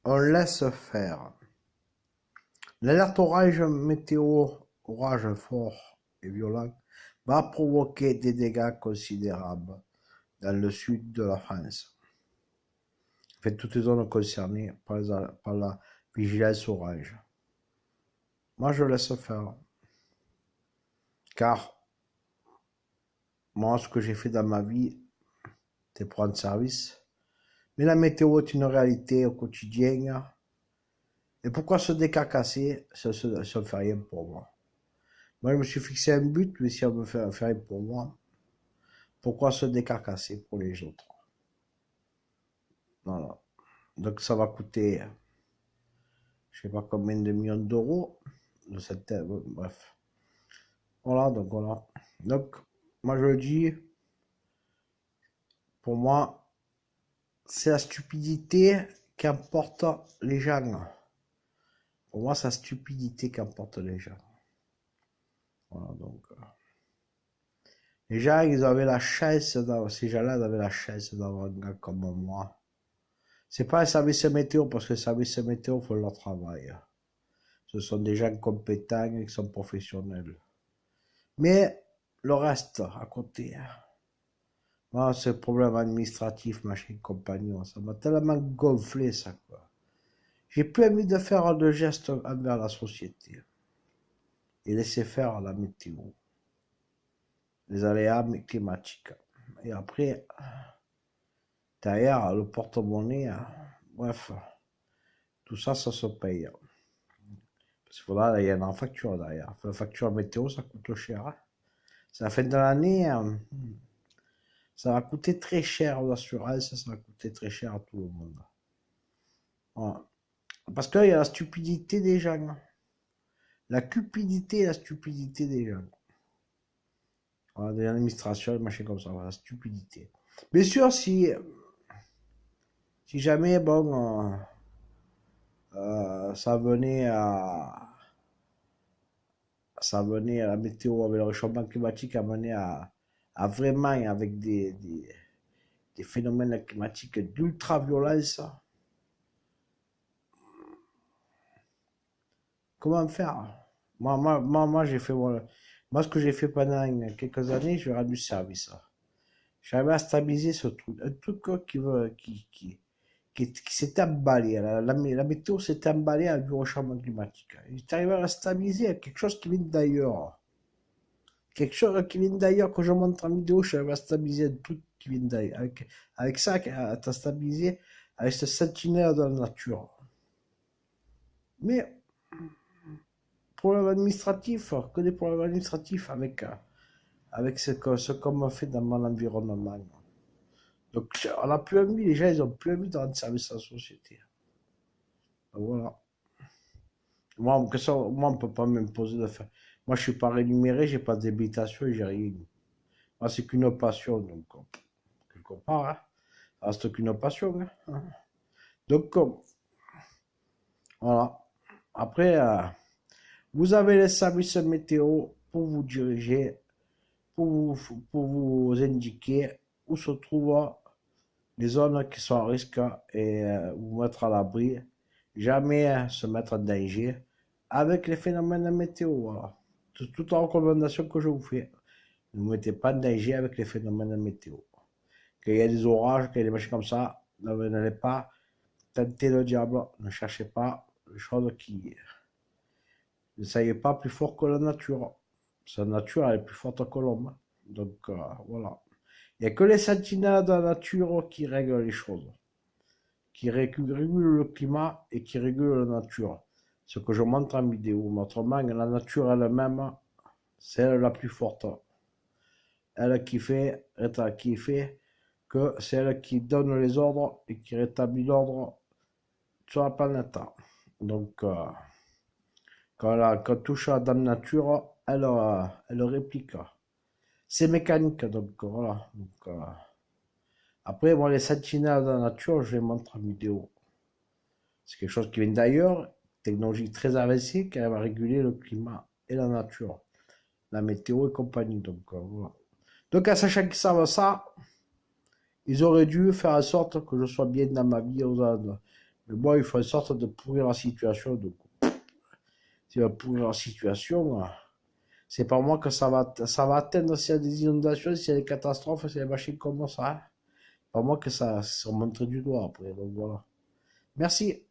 On laisse faire. L'alerte orange météo, orage fort et violent, va provoquer des dégâts considérables dans le sud de la France. En fait, toutes les zones concernées par la vigilance orange. Moi, je laisse faire. Car moi, ce que j'ai fait dans ma vie, c'est prendre service. Mais la météo est une réalité au quotidien. Et pourquoi se décarcasser? Ça ne fait rien pour moi. Moi, je me suis fixé un but, mais si on me fait rien pour moi, pourquoi se décarcasser pour les autres? Voilà. Donc, ça va coûter, je sais pas combien de millions d'euros. Bref. Voilà, donc voilà. Donc, moi, je le dis, pour moi, c'est la stupidité qui emporte les gens. Pour moi, c'est la stupidité qui emporte les gens. Voilà, donc. Les gens, ils avaient la chance, ces gens-là avaient la chance d'avoir un gars comme moi. C'est pas un service météo, parce que le service météo font leur travail. Ce sont des gens compétents et qui sont professionnels. Mais le reste, à côté, moi, ce problème administratif, machin, compagnon, ça m'a tellement gonflé, ça, quoi. J'ai plus envie de faire de gestes envers la société et laisser faire la météo, les aléas climatiques. Et après, derrière, le porte-monnaie, bref, tout ça, ça se paye. Parce qu'il faudra, il y a une facture derrière. La facture météo, ça coûte cher. Hein. C'est la fin de l'année, ça va coûter très cher aux assurances, ça va coûter très cher à tout le monde. Voilà. Parce qu'il y a la stupidité des gens. La cupidité et la stupidité des gens. Voilà, de l'administration, des machins comme ça, la stupidité. Bien sûr, si jamais, bon, ça venait à la météo, avec le réchauffement climatique, à mener à vraiment, avec des phénomènes climatiques d'ultra-violence, comment faire? Moi j'ai fait, moi, ce que j'ai fait pendant quelques années, j'ai rendu service. J'arrive à stabiliser ce truc. Un truc qui s'est emballé. La météo s'est emballée avec le changement climatique. J'arrive à la stabiliser à quelque chose qui vient d'ailleurs. Quelque chose qui vient d'ailleurs, que je montre en vidéo, j'arrive à stabiliser un truc qui vient d'ailleurs. Avec ça, à stabiliser avec ce sentinelle de la nature. Mais, problème administratif, que des problèmes administratifs avec ce qu'on m'a fait dans mon environnement. Donc, on n'a plus envie, les gens, ils ont plus envie de rendre service à la société. Donc, voilà. Moi, on ne peut pas m'imposer de faire. Moi, je ne suis pas rémunéré, je n'ai pas d'habitation et j'ai rien. Moi, c'est qu'une passion, donc, quelque part, hein. Ça reste qu'une passion. Hein. Donc, voilà. Après, vous avez les services météo pour vous diriger, pour vous indiquer où se trouvent les zones qui sont à risque et vous mettre à l'abri. Jamais se mettre en danger avec les phénomènes météo. Voilà. Toute la recommandation que je vous fais. Ne vous mettez pas en danger avec les phénomènes météo. Qu'il y a des orages, qu'il y a des machins comme ça, n'allez pas tenter le diable. Ne cherchez pas les choses qui... Ne soyez pas plus fort que la nature. La nature, elle est plus forte que l'homme. Donc, voilà. Il n'y a que les sentinelles de la nature qui règlent les choses, qui régulent le climat et qui régulent la nature. Ce que je montre en vidéo. Autrement, la nature elle-même, c'est elle la plus forte. Elle qui fait que c'est elle qui donne les ordres et qui rétablit l'ordre sur la planète. Donc, quand on touche à la nature, elle réplique. C'est mécanique, donc voilà. Donc, après, moi, les sentinelles de la nature, je les montre en vidéo. C'est quelque chose qui vient d'ailleurs, technologie très avancée qui arrive à réguler le climat et la nature, la météo et compagnie. Donc, voilà. Donc, à sachant qu'ils savent ça, ils auraient dû faire en sorte que je sois bien dans ma vie, Mais bon, il faut une sorte de pourrir la situation. Donc, si on va pourrir la situation, c'est pas moi que ça va atteindre s'il y a des inondations, s'il y a des catastrophes, s'il y a des machines comme ça. Pas moi que ça se montrer du doigt après. Donc voilà. Merci.